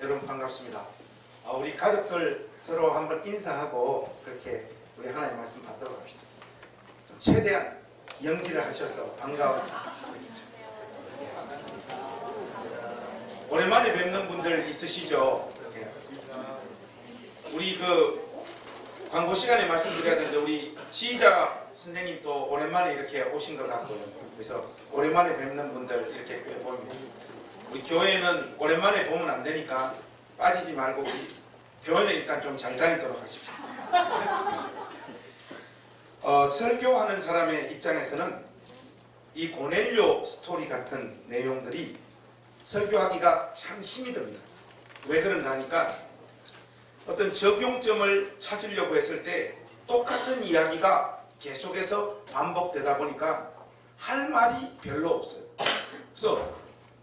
여러분 반갑습니다. 우리 가족들 서로 한번 인사하고 그렇게 우리 하나님 말씀 받도록 합시다. 좀 최대한 연기를 하셔서 반가워집니다. 오랜만에 뵙는 분들 있으시죠? 우리 광고 시간에 말씀드려야 되는데 우리 지휘자 선생님도 오랜만에 이렇게 오신 것 같고요. 그래서 오랜만에 뵙는 분들 이렇게 보입니다. 우리 교회는 오랜만에 보면 안 되니까 빠지지 말고 우리 교회는 일단 좀 잘 다니도록 하십시오. 설교하는 사람의 입장에서는 이 고넬료 스토리 같은 내용들이 설교하기가 참 힘이 듭니다. 왜 그런가 하니까 어떤 적용점을 찾으려고 했을 때 똑같은 이야기가 계속해서 반복되다 보니까 할 말이 별로 없어요. 그래서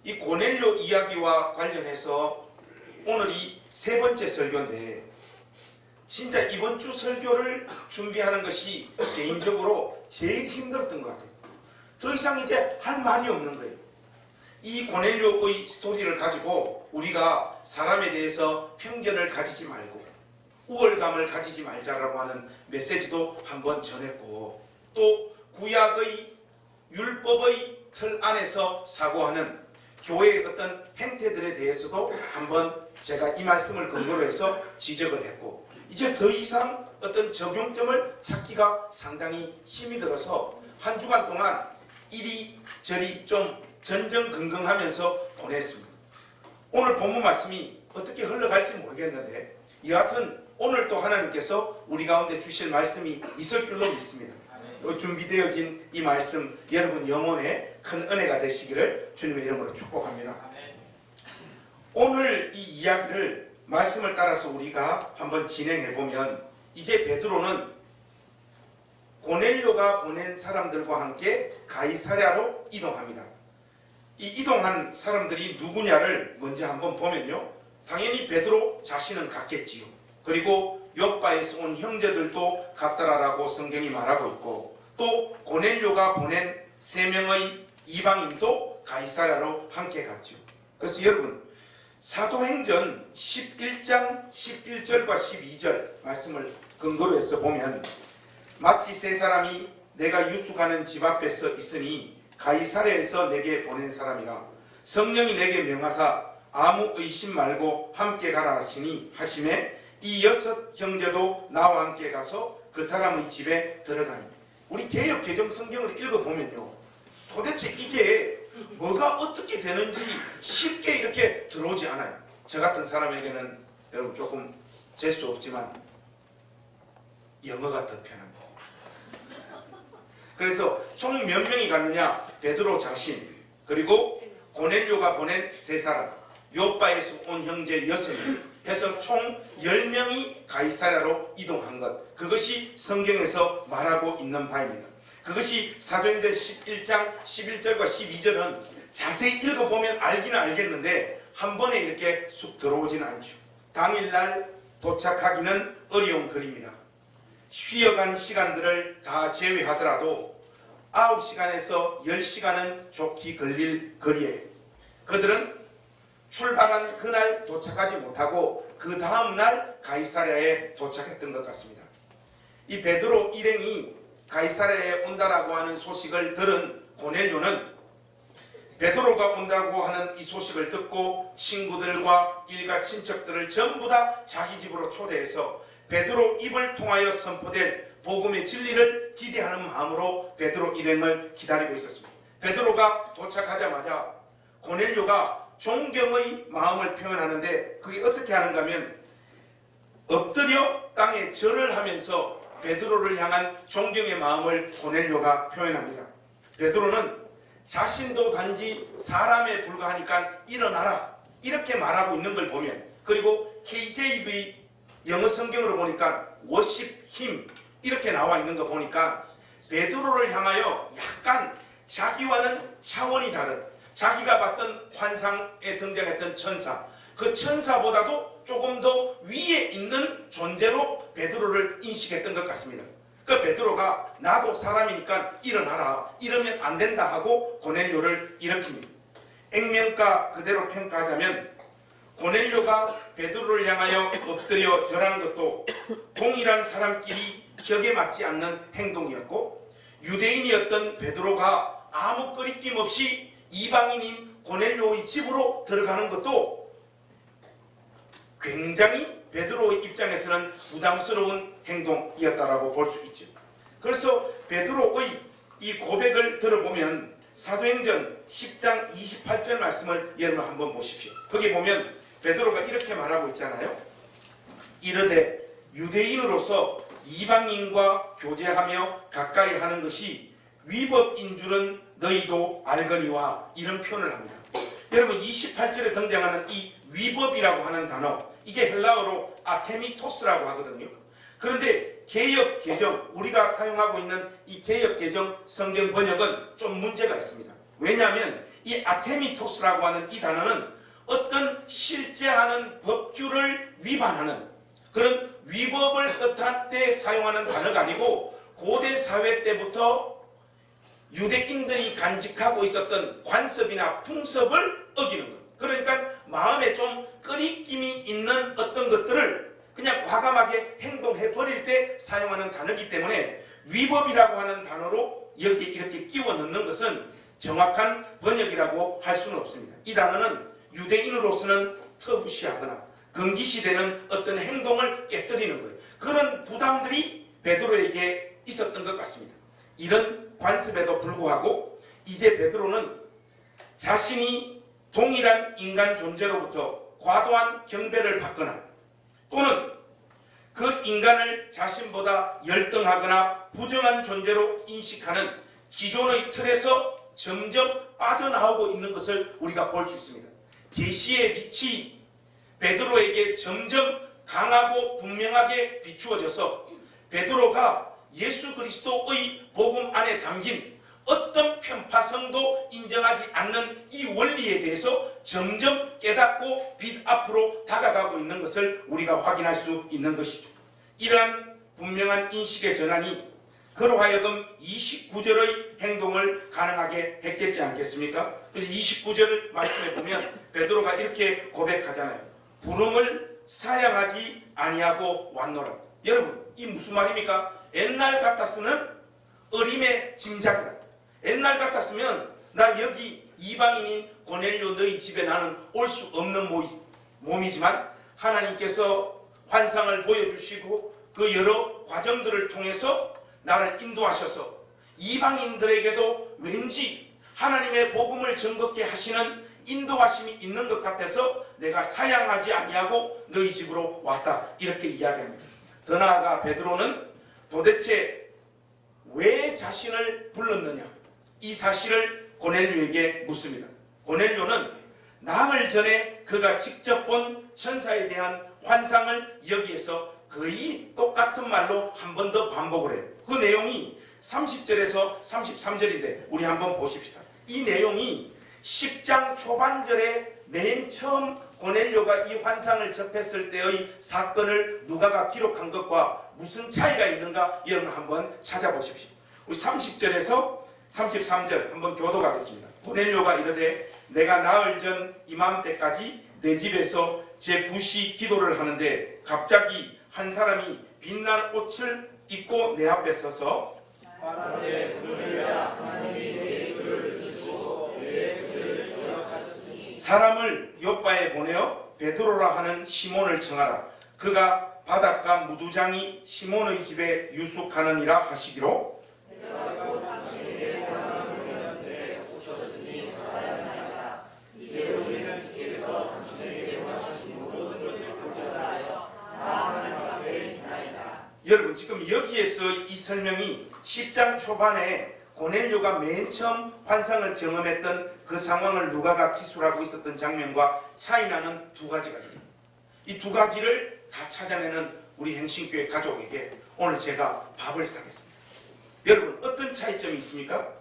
이 고넬료 이야기와 관련해서 오늘이 세 번째 설교인데 진짜 이번 주 설교를 준비하는 것이 개인적으로 제일 힘들었던 것 같아요. 더 이상 이제 할 말이 없는 거예요. 이 고넬료의 스토리를 가지고 우리가 사람에 대해서 편견을 가지지 말고 우월감을 가지지 말자라고 하는 메시지도 한번 전했고 또 구약의 율법의 틀 안에서 사고하는 교회의 어떤 행태들에 대해서도 한번 제가 이 말씀을 근거로 해서 지적을 했고 이제 더 이상 어떤 적용점을 찾기가 상당히 힘이 들어서 한 주간 동안 이리저리 좀 전전긍긍하면서 보냈습니다. 오늘 본문 말씀이 어떻게 흘러갈지 모르겠는데 여하튼 오늘 또 하나님께서 우리 가운데 주실 말씀이 있을 줄로 믿습니다. 준비되어진 이 말씀 여러분 영혼에 큰 은혜가 되시기를 주님의 이름으로 축복합니다. 오늘 이 이야기를 말씀을 따라서 우리가 한번 진행해 보면 이제 베드로는 고넬료가 보낸 사람들과 함께 가이사랴로 이동합니다. 이 이동한 사람들이 누구냐를 먼저 한번 보면요. 당연히 베드로 자신은 갔겠지요. 그리고 욥바에서 온 형제들도 갔더라라고 성경이 말하고 있고 또 고넬료가 보낸 3명의 이방인도 가이사랴로 함께 갔죠. 그래서 여러분 사도행전 11장 11절과 12절 말씀을 근거로 해서 보면 마치 세 사람이 내가 유숙하는 집 앞에서 있으니 가이사랴에서 내게 보낸 사람이라 성령이 내게 명하사 아무 의심 말고 함께 가라 하시니 하심에 이 6 형제도 나와 함께 가서 그 사람의 집에 들어가니 우리 개역 개정 성경을 읽어보면요 도대체 이게 뭐가 어떻게 되는지 쉽게 이렇게 들어오지 않아요. 저 같은 사람에게는 여러분 조금 재수 없지만 영어가 더 편합니다. 그래서 총 몇 명이 갔느냐 베드로 자신 그리고 고넬료가 보낸 3사람 욥바에서 온 형제 6명 해서 총 10명이 가이사랴로 이동한 것 그것이 성경에서 말하고 있는 바입니다. 그것이 사도행전 11장 11절과 12절은 자세히 읽어보면 알기는 알겠는데 한 번에 이렇게 쑥 들어오지는 않죠. 당일날 도착하기는 어려운 글입니다. 쉬어간 시간들을 다 제외하더라도 9시간에서 10시간은 좋게 걸릴 거리예요. 그들은 출발한 그날 도착하지 못하고 그 다음날 가이사랴에 도착했던 것 같습니다. 이 베드로 일행이 가이사랴에 온다라고 하는 소식을 들은 고넬료는 베드로가 온다고 하는 이 소식을 듣고 친구들과 일가 친척들을 전부 다 자기 집으로 초대해서 베드로 입을 통하여 선포될 복음의 진리를 기대하는 마음으로 베드로 일행을 기다리고 있었습니다. 베드로가 도착하자마자 고넬료가 존경의 마음을 표현하는데 그게 어떻게 하는가 하면 엎드려 땅에 절을 하면서 베드로를 향한 존경의 마음을 고넬료가 표현합니다. 베드로는 자신도 단지 사람에 불과하니까 일어나라 이렇게 말하고 있는 걸 보면 그리고 KJV 영어 성경으로 보니까 worship him 이렇게 나와 있는 거 보니까 베드로를 향하여 약간 자기와는 차원이 다른 자기가 봤던 환상에 등장했던 천사 그 천사보다도 조금 더 위에 있는 존재로 베드로를 인식했던 것 같습니다. 그 베드로가 나도 사람이니까 일어나라 이러면 안 된다 하고 고넬료를 일으킵니다. 액면가 그대로 평가하자면 고넬료가 베드로를 향하여 엎드려 절한 것도 동일한 사람끼리 격에 맞지 않는 행동이었고, 유대인이었던 베드로가 아무 꺼리낌 없이 이방인인 고넬료의 집으로 들어가는 것도 굉장히 베드로의 입장에서는 부담스러운 행동이었다라고 볼 수 있죠. 그래서 베드로의 이 고백을 들어보면 사도행전 10장 28절 말씀을 여러분 한번 보십시오. 거기 보면 베드로가 이렇게 말하고 있잖아요. 이르되 유대인으로서 이방인과 교제하며 가까이 하는 것이 위법인 줄은 너희도 알거니와, 이런 표현을 합니다. 여러분 28절에 등장하는 이 위법이라고 하는 단어, 이게 헬라어로 아테미토스라고 하거든요. 그런데 개역 개정, 우리가 사용하고 있는 이 개역 개정 성경 번역은 좀 문제가 있습니다. 왜냐하면 이 아테미토스라고 하는 이 단어는 어떤 실제하는 법규를 위반하는 그런 위법을 뜻할 때 사용하는 단어가 아니고, 고대 사회 때부터 유대인들이 간직하고 있었던 관습이나 풍습을 어기는 것. 그러니까 마음에 좀 꺼리낌이 있는 어떤 것들을 그냥 과감하게 행동해 버릴 때 사용하는 단어이기 때문에 위법이라고 하는 단어로 여기에 이렇게 끼워 넣는 것은 정확한 번역이라고 할 수는 없습니다. 이 단어는 유대인으로서는 터부시하거나 금기시되는 어떤 행동을 깨뜨리는 거예요. 그런 부담들이 베드로에게 있었던 것 같습니다. 이런 관습에도 불구하고 이제 베드로는 자신이 동일한 인간 존재로부터 과도한 경배를 받거나 또는 그 인간을 자신보다 열등하거나 부정한 존재로 인식하는 기존의 틀에서 점점 빠져나오고 있는 것을 우리가 볼 수 있습니다. 계시의 빛이 베드로에게 점점 강하고 분명하게 비추어져서 베드로가 예수 그리스도의 복음 안에 담긴 어떤 편파성도 인정하지 않는 이 원리에 대해서 점점 깨닫고 빛 앞으로 다가가고 있는 것을 우리가 확인할 수 있는 것이죠. 이러한 분명한 인식의 전환이 그로 하여금 29절의 행동을 가능하게 했겠지 않겠습니까? 그래서 29절 말씀에 보면 베드로가 이렇게 고백하잖아요. 부름을 사양하지 아니하고 왔노라. 여러분, 이 무슨 말입니까? 옛날 같았으면 어림의 짐작이다. 옛날 같았으면 나 여기 이방인인 고넬료 너희 집에 나는 올 수 없는 몸이지만 하나님께서 환상을 보여주시고 그 여러 과정들을 통해서 나를 인도하셔서 이방인들에게도 왠지 하나님의 복음을 증거케 하시는 인도하심이 있는 것 같아서 내가 사양하지 아니하고 너희 집으로 왔다, 이렇게 이야기합니다. 더 나아가 베드로는 도대체 왜 자신을 불렀느냐, 이 사실을 고넬료에게 묻습니다. 고넬료는 나흘 전에 그가 직접 본 천사에 대한 환상을 여기에서 거의 똑같은 말로 한 번 더 반복을 해요. 그 내용이 30절에서 33절인데 우리 한번 보십시다. 이 내용이 10장 초반절에 맨 처음 고넬료가 이 환상을 접했을 때의 사건을 누가가 기록한 것과 무슨 차이가 있는가 여러분 한번 찾아보십시오. 우리 30절에서 33절 한번 교독하겠습니다. 고넬료가 이르되 내가 나흘 전 이맘때까지 내 집에서 제 부시 기도를 하는데 갑자기 한 사람이 빛난 옷을 입고 내 앞에 서서 사람을 요빠에 보내어 베드로라 하는 시몬을 청하라. 그가 바닷가 무두장이 시몬의 집에 유숙하느니라 하시기로 여러분, 지금 여기에서 이 설명이 10장 초반에 고넬료가 맨 처음 환상을 경험했던 그 상황을 누가가 기술하고 있었던 장면과 차이나는 두 가지가 있습니다. 이 두 가지를 다 찾아내는 우리 행신교회 가족에게 오늘 제가 밥을 사겠습니다. 여러분, 어떤 차이점이 있습니까?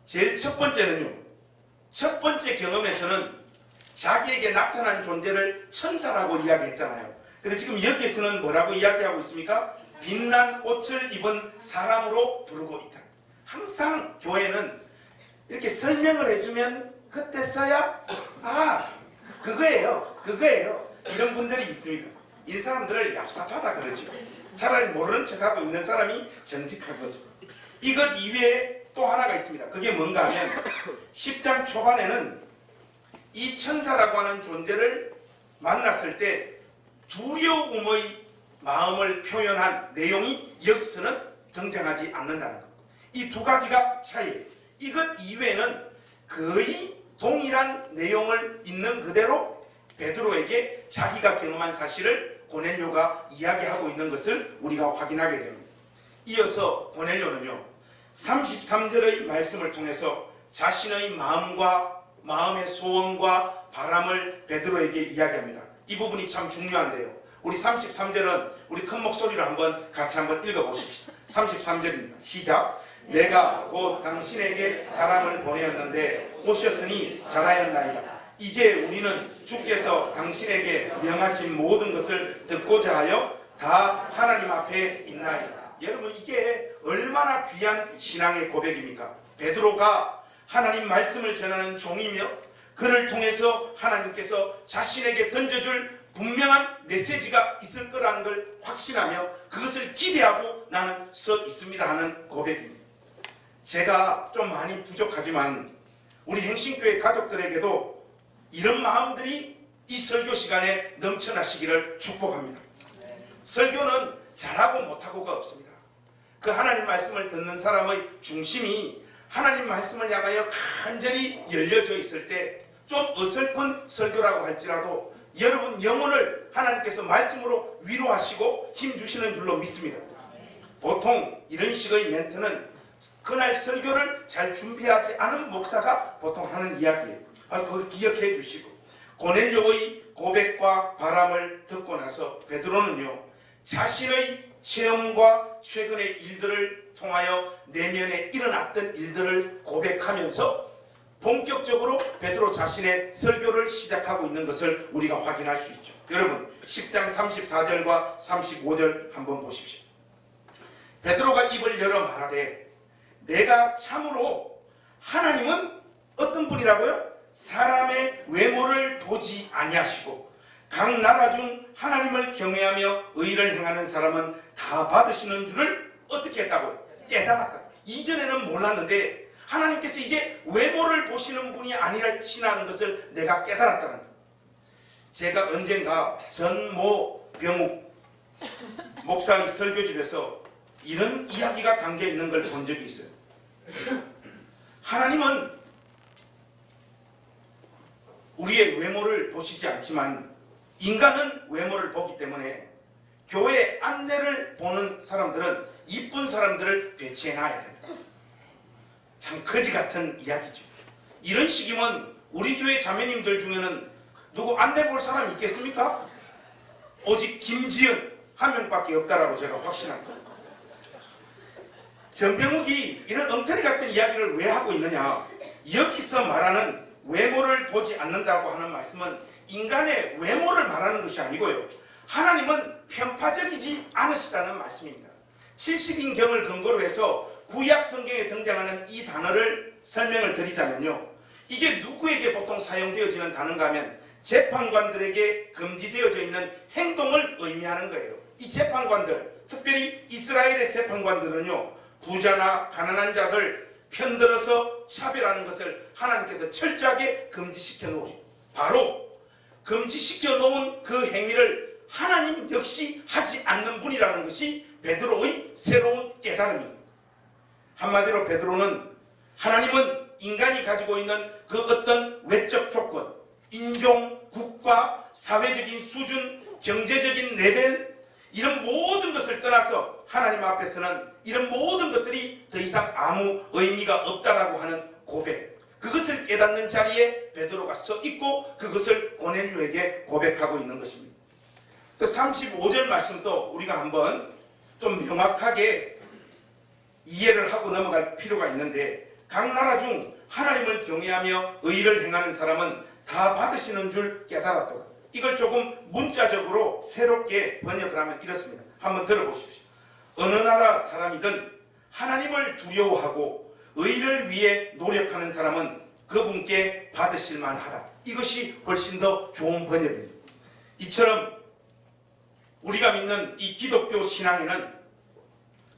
제일 첫 번째는요, 첫 번째 경험에서는 자기에게 나타난 존재를 천사라고 이야기했잖아요. 근데 지금 여기에서는 뭐라고 이야기하고 있습니까? 빛난 옷을 입은 사람으로 부르고 있다. 항상 교회는 이렇게 설명을 해주면 그때서야 아, 그거예요. 이런 분들이 있습니다. 이 사람들을 얍삽하다 그러죠. 차라리 모르는 척하고 있는 사람이 정직한 거죠. 이것 이외에 또 하나가 있습니다. 그게 뭔가 하면 10장 초반에는 이 천사라고 하는 존재를 만났을 때 두려움의 마음을 표현한 내용이 여기서는 등장하지 않는다는 것. 이 두 가지가 차이예요. 이것 이외에는 거의 동일한 내용을 있는 그대로 베드로에게 자기가 경험한 사실을 고넬료가 이야기하고 있는 것을 우리가 확인하게 됩니다. 이어서 고넬료는요 33절의 말씀을 통해서 자신의 마음의 소원과 바람을 베드로에게 이야기합니다. 이 부분이 참 중요한데요. 우리 33절은 우리 큰 목소리로 같이 한번 읽어보십시다. 33절입니다. 시작. 내가 곧 당신에게 사람을 보내었는데 오셨으니 잘하였나이다. 이제 우리는 주께서 당신에게 명하신 모든 것을 듣고자 하여 다 하나님 앞에 있나이다. 여러분 이게 얼마나 귀한 신앙의 고백입니까? 베드로가 하나님 말씀을 전하는 종이며 그를 통해서 하나님께서 자신에게 던져줄 분명한 메시지가 있을 거라는 걸 확신하며 그것을 기대하고 나는 서 있습니다 하는 고백입니다. 제가 좀 많이 부족하지만 우리 행신교회 가족들에게도 이런 마음들이 이 설교 시간에 넘쳐나시기를 축복합니다. 설교는 잘하고 못하고가 없습니다. 그 하나님 말씀을 듣는 사람의 중심이 하나님 말씀을 향하여 간절히 열려져 있을 때 좀 어설픈 설교라고 할지라도 여러분 영혼을 하나님께서 말씀으로 위로하시고 힘주시는 줄로 믿습니다. 보통 이런 식의 멘트는 그날 설교를 잘 준비하지 않은 목사가 보통 하는 이야기예요. 그걸 기억해 주시고 고넬료의 고백과 바람을 듣고 나서 베드로는요 자신의 체험과 최근의 일들을 통하여 내면에 일어났던 일들을 고백하면서 본격적으로 베드로 자신의 설교를 시작하고 있는 것을 우리가 확인할 수 있죠. 여러분 10장 34절과 35절 한번 보십시오. 베드로가 입을 열어 말하되 내가 참으로 하나님은 어떤 분이라고요? 사람의 외모를 보지 아니하시고 각 나라 중 하나님을 경외하며 의를 행하는 사람은 다 받으시는 줄을 어떻게 했다고요? 깨달았다. 이전에는 몰랐는데 하나님께서 이제 외모를 보시는 분이 아니시라는 것을 내가 깨달았다는 거예요. 제가 언젠가 전모 병욱 목사의 설교집에서 이런 이야기가 담겨 있는 걸 본 적이 있어요. 하나님은 우리의 외모를 보시지 않지만 인간은 외모를 보기 때문에 교회 안내를 보는 사람들은 이쁜 사람들을 배치해놔야 된다. 참 거지 같은 이야기죠. 이런 식이면 우리 교회 자매님들 중에는 누구 안내 볼 사람 있겠습니까? 오직 김지은 한 명밖에 없다라고 제가 확신합니다. 전병욱이 이런 엉터리 같은 이야기를 왜 하고 있느냐? 여기서 말하는 외모를 보지 않는다고 하는 말씀은 인간의 외모를 말하는 것이 아니고요. 하나님은 편파적이지 않으시다는 말씀입니다. 70인경을 근거로 해서 구약 성경에 등장하는 이 단어를 설명을 드리자면요. 이게 누구에게 보통 사용되어지는 단어인가 하면 재판관들에게 금지되어져 있는 행동을 의미하는 거예요. 이 재판관들, 특별히 이스라엘의 재판관들은요. 부자나 가난한 자들 편들어서 차별하는 것을 하나님께서 철저하게 금지시켜 놓으시고 바로 금지시켜 놓은 그 행위를 하나님 역시 하지 않는 분이라는 것이 베드로의 새로운 깨달음입니다. 한마디로 베드로는 하나님은 인간이 가지고 있는 그 어떤 외적 조건, 인종, 국가, 사회적인 수준, 경제적인 레벨 이런 모든 것을 떠나서 하나님 앞에서는 이런 모든 것들이 더 이상 아무 의미가 없다라고 하는 고백, 그것을 깨닫는 자리에 베드로가 서 있고 그것을 고넬료에게 고백하고 있는 것입니다. 35절 말씀도 우리가 한번 좀 명확하게 이해를 하고 넘어갈 필요가 있는데 각 나라 중 하나님을 경외하며 의를 행하는 사람은 다 받으시는 줄 깨달았더라. 이걸 조금 문자적으로 새롭게 번역을 하면 이렇습니다. 한번 들어보십시오. 어느 나라 사람이든 하나님을 두려워하고 의를 위해 노력하는 사람은 그분께 받으실 만하다. 이것이 훨씬 더 좋은 번역입니다. 이처럼 우리가 믿는 이 기독교 신앙에는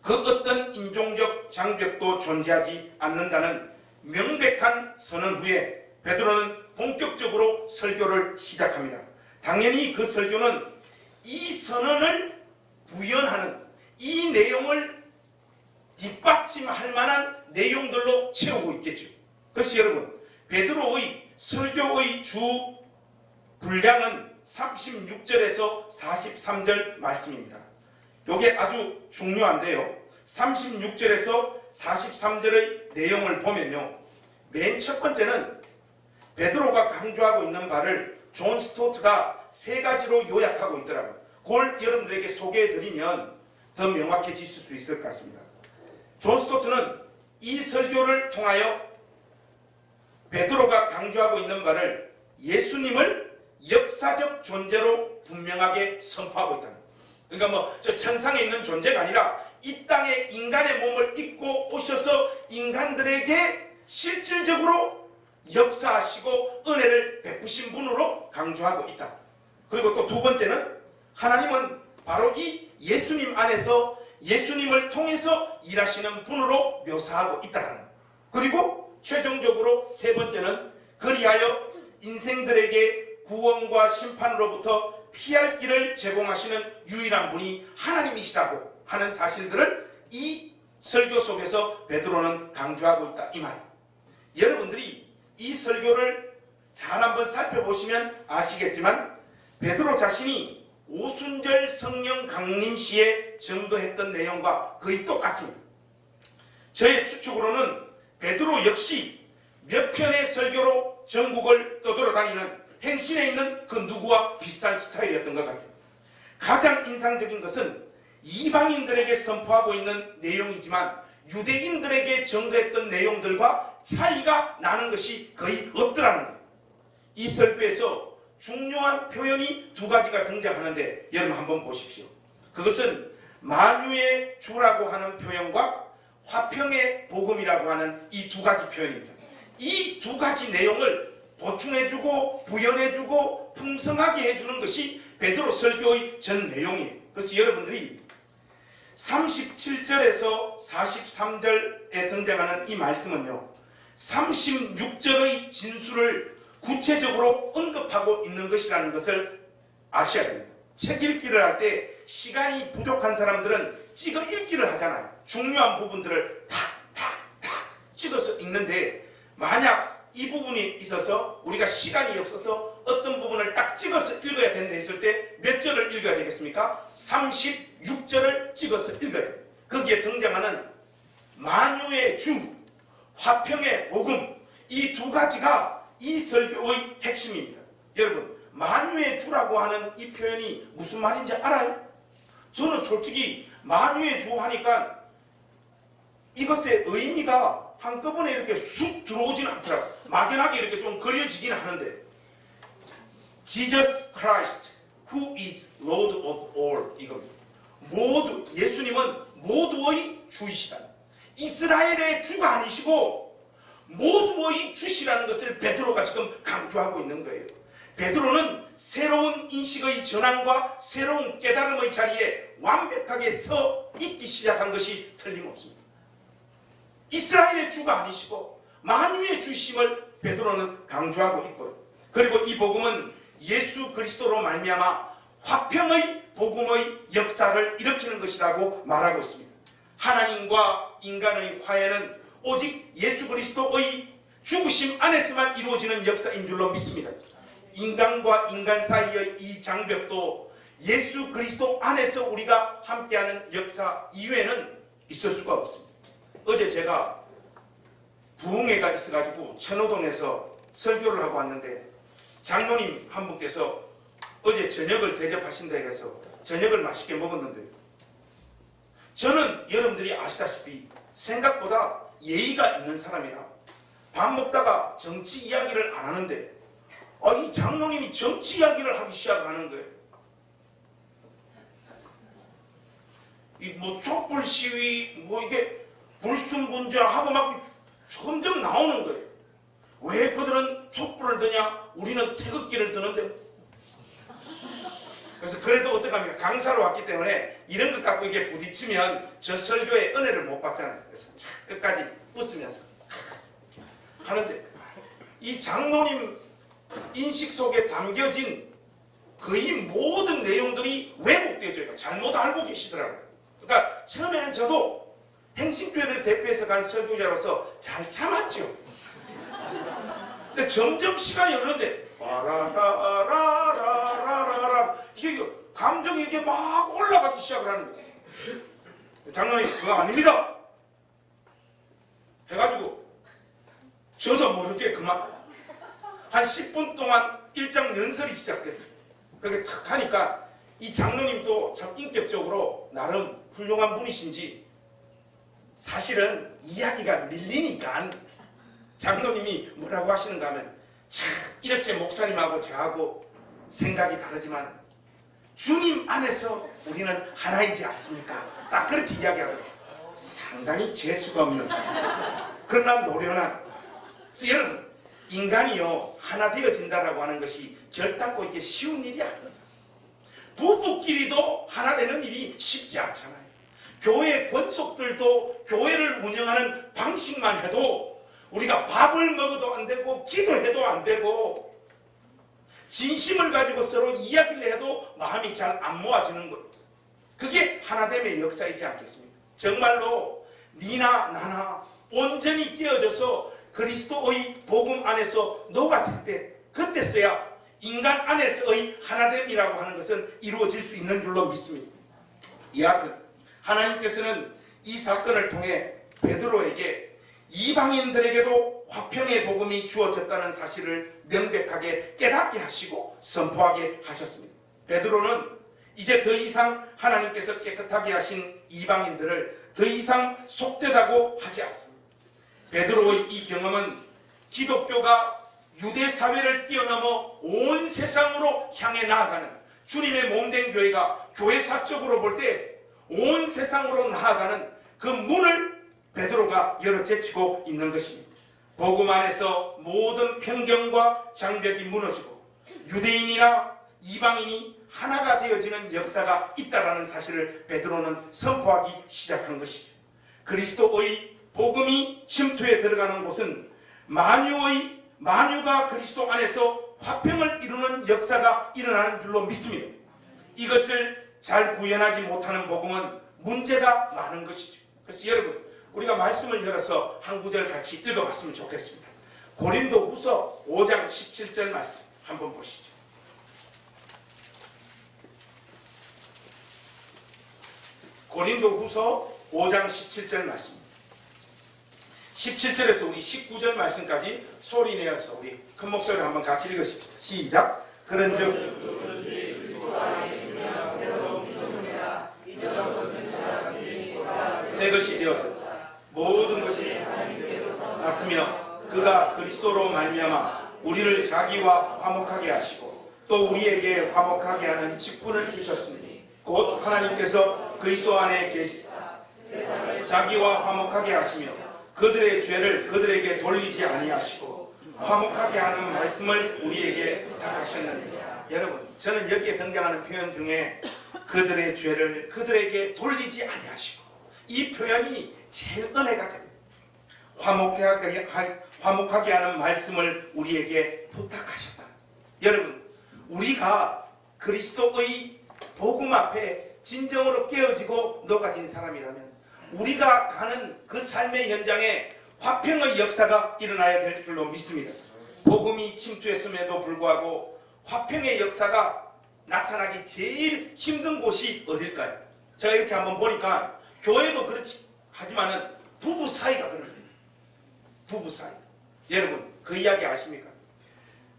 그 어떤 인종적 장벽도 존재하지 않는다는 명백한 선언 후에 베드로는 본격적으로 설교를 시작합니다. 당연히 그 설교는 이 선언을 부연하는 이 내용을 뒷받침할 만한 내용들로 채우고 있겠죠. 그래서 여러분, 베드로의 설교의 주 분량은 36절에서 43절 말씀입니다. 이게 아주 중요한데요. 36절에서 43절의 내용을 보면요, 맨 첫 번째는 베드로가 강조하고 있는 바를 존 스토트가 세 가지로 요약하고 있더라고요. 그걸 여러분들에게 소개해드리면 더 명확해지실 수 있을 것 같습니다. 존 스토트는 이 설교를 통하여 베드로가 강조하고 있는 바를 예수님을 역사적 존재로 분명하게 선포하고 있다. 그러니까 뭐 저 천상에 있는 존재가 아니라 이 땅에 인간의 몸을 입고 오셔서 인간들에게 실질적으로 역사하시고 은혜를 베푸신 분으로 강조하고 있다. 그리고 또 두 번째는 하나님은 바로 이 예수님 안에서 예수님을 통해서 일하시는 분으로 묘사하고 있다는. 그리고 최종적으로 세 번째는 그리하여 인생들에게 구원과 심판으로부터 피할 길을 제공하시는 유일한 분이 하나님이시다고 하는 사실들을 이 설교 속에서 베드로는 강조하고 있다, 이 말. 여러분들이 이 설교를 잘 한번 살펴보시면 아시겠지만 베드로 자신이 오순절 성령 강림 시에 증거했던 내용과 거의 똑같습니다. 저의 추측으로는 베드로 역시 몇 편의 설교로 전국을 떠돌아다니는 행신에 있는 그 누구와 비슷한 스타일이었던 것 같아요. 가장 인상적인 것은 이방인들에게 선포하고 있는 내용이지만 유대인들에게 전거했던 내용들과 차이가 나는 것이 거의 없더라는 거예요. 이 설교에서 중요한 표현이 두 가지가 등장하는데 여러분 한번 보십시오. 그것은 만유의 주라고 하는 표현과 화평의 복음이라고 하는 이 두 가지 표현입니다. 이 두 가지 내용을 보충해주고 부연해주고 풍성하게 해주는 것이 베드로 설교의 전 내용이에요. 그래서 여러분들이 37절에서 43절에 등장하는 이 말씀은요, 36절의 진술을 구체적으로 언급하고 있는 것이라는 것을 아셔야 됩니다. 책 읽기를 할 때 시간이 부족한 사람들은 찍어 읽기를 하잖아요. 중요한 부분들을 탁탁탁 찍어서 읽는데, 만약 이 부분이 있어서 우리가 시간이 없어서 어떤 부분을 딱 찍어서 읽어야 된다 했을 때 몇 절을 읽어야 되겠습니까? 36절을 찍어서 읽어야 돼요. 거기에 등장하는 만유의 주, 화평의 복음, 이 두 가지가 이 설교의 핵심입니다. 여러분, 만유의 주라고 하는 이 표현이 무슨 말인지 알아요? 저는 솔직히 만유의 주 하니까 이것의 의미가 한꺼번에 이렇게 쑥 들어오지는 않더라고요. 막연하게 이렇게 좀 그려지기는 하는데, Jesus Christ, who is Lord of all, 이겁니다. 모두, 예수님은 모두의 주이시다. 이스라엘의 주가 아니시고 모두의 주시라는 것을 베드로가 지금 강조하고 있는 거예요. 베드로는 새로운 인식의 전환과 새로운 깨달음의 자리에 완벽하게 서 있기 시작한 것이 틀림없습니다. 이스라엘의 주가 아니시고 만유의 주심을 베드로는 강조하고 있고요. 그리고 이 복음은 예수 그리스도로 말미암아 화평의 복음의 역사를 일으키는 것이라고 말하고 있습니다. 하나님과 인간의 화해는 오직 예수 그리스도의 죽으심 안에서만 이루어지는 역사인 줄로 믿습니다. 인간과 인간 사이의 이 장벽도 예수 그리스도 안에서 우리가 함께하는 역사 이외에는 있을 수가 없습니다. 어제 제가 부흥회가 있어가지고 천호동에서 설교를 하고 왔는데, 장로님 한 분께서 어제 저녁을 대접하신다 해서 저녁을 맛있게 먹었는데, 저는 여러분들이 아시다시피 생각보다 예의가 있는 사람이라 밥 먹다가 정치 이야기를 안 하는데, 이 장로님이 정치 이야기를 하기 시작을 하는 거예요. 이 뭐 촛불 시위, 뭐 이게 불순분자하고 막 점점 나오는 거예요. 왜 그들은 촛불을 드냐? 우리는 태극기를 드는데. 그래서 그래도 어떡합니까? 강사로 왔기 때문에 이런 것 갖고 이게 부딪히면 저 설교의 은혜를 못 받잖아요. 그래서 끝까지 웃으면서 하는데, 이 장로님 인식 속에 담겨진 거의 모든 내용들이 왜곡되어져요. 잘못 알고 계시더라고요. 그러니까 처음에는 저도 행신교회를 대표해서 간 설교자로서 잘 참았죠. 근데 점점 시간이 흐르는데 라라라라라라라 이게 감정이 이게 막 올라가기 시작을 하는 거예요. 장로님 그거 아닙니다 해가지고 저도 모르게 그만 한 10분 동안 일장 연설이 시작됐어요. 그렇게 탁 하니까 이 장로님도 참 인격적으로 나름 훌륭한 분이신지 사실은 이야기가 밀리니까 장로님이 뭐라고 하시는가 하면, 참 이렇게 목사님하고 저하고 생각이 다르지만 주님 안에서 우리는 하나이지 않습니까? 딱 그렇게 이야기하더라고요. 상당히 재수가 없는 그러나 노련한. 그래서 여러분, 인간이요 하나 되어진다라고 하는 것이 결단코 이게 쉬운 일이 아닙니다. 부부끼리도 하나 되는 일이 쉽지 않잖아요. 교회 권속들도 교회를 운영하는 방식만 해도 우리가 밥을 먹어도 안 되고 기도해도 안 되고 진심을 가지고 서로 이야기를 해도 마음이 잘 안 모아지는 것, 그게 하나됨의 역사이지 않겠습니까? 정말로 니나 나나 온전히 깨어져서 그리스도의 복음 안에서 녹아질 때, 그때서야 인간 안에서의 하나됨이라고 하는 것은 이루어질 수 있는 줄로 믿습니다. 여하튼 하나님께서는 이 사건을 통해 베드로에게 이방인들에게도 화평의 복음이 주어졌다는 사실을 명백하게 깨닫게 하시고 선포하게 하셨습니다. 베드로는 이제 더 이상 하나님께서 깨끗하게 하신 이방인들을 더 이상 속되다고 하지 않습니다. 베드로의 이 경험은 기독교가 유대 사회를 뛰어넘어 온 세상으로 향해 나아가는, 주님의 몸된 교회가 교회사적으로 볼 때 온 세상으로 나아가는 그 문을 베드로가 열어 제치고 있는 것입니다. 복음 안에서 모든 편견과 장벽이 무너지고 유대인이나 이방인이 하나가 되어지는 역사가 있다라는 사실을 베드로는 선포하기 시작한 것이죠. 그리스도의 복음이 침투해 들어가는 곳은 만유가 그리스도 안에서 화평을 이루는 역사가 일어나는 줄로 믿습니다. 이것을 잘 구현하지 못하는 복음은 문제가 많은 것이죠. 그래서 여러분, 우리가 말씀을 열어서 한 구절 같이 읽어봤으면 좋겠습니다. 고린도후서 5장 17절 말씀 한번 보시죠. 고린도후서 5장 17절 말씀. 17절에서 우리 19절 말씀까지 소리 내어서 우리 큰 목소리로 한번 같이 읽으십시다. 시작. 그런즉 새 것이 되었다. 모든 것이 났으며 그가 그리스도로 말미암아 우리를 자기와 화목하게 하시고 또 우리에게 화목하게 하는 직분을 주셨으니 곧 하나님께서 그리스도 안에 계시 자기와 화목하게 하시며 그들의 죄를 그들에게 돌리지 아니하시고 화목하게 하는 말씀을 우리에게 부탁하셨느니라. 여러분, 저는 여기에 등장하는 표현 중에 그들의 죄를 그들에게 돌리지 아니하시고, 이 표현이 제일 은혜가 됩니다. 화목하게 하는 말씀을 우리에게 부탁하셨다. 여러분, 우리가 그리스도의 복음 앞에 진정으로 깨어지고 녹아진 사람이라면 우리가 가는 그 삶의 현장에 화평의 역사가 일어나야 될 줄로 믿습니다. 복음이 침투했음에도 불구하고 화평의 역사가 나타나기 제일 힘든 곳이 어딜까요? 제가 이렇게 한번 보니까 교회도 그렇지 하지만은 부부 사이가 그래요. 부부 사이. 여러분, 그 이야기 아십니까?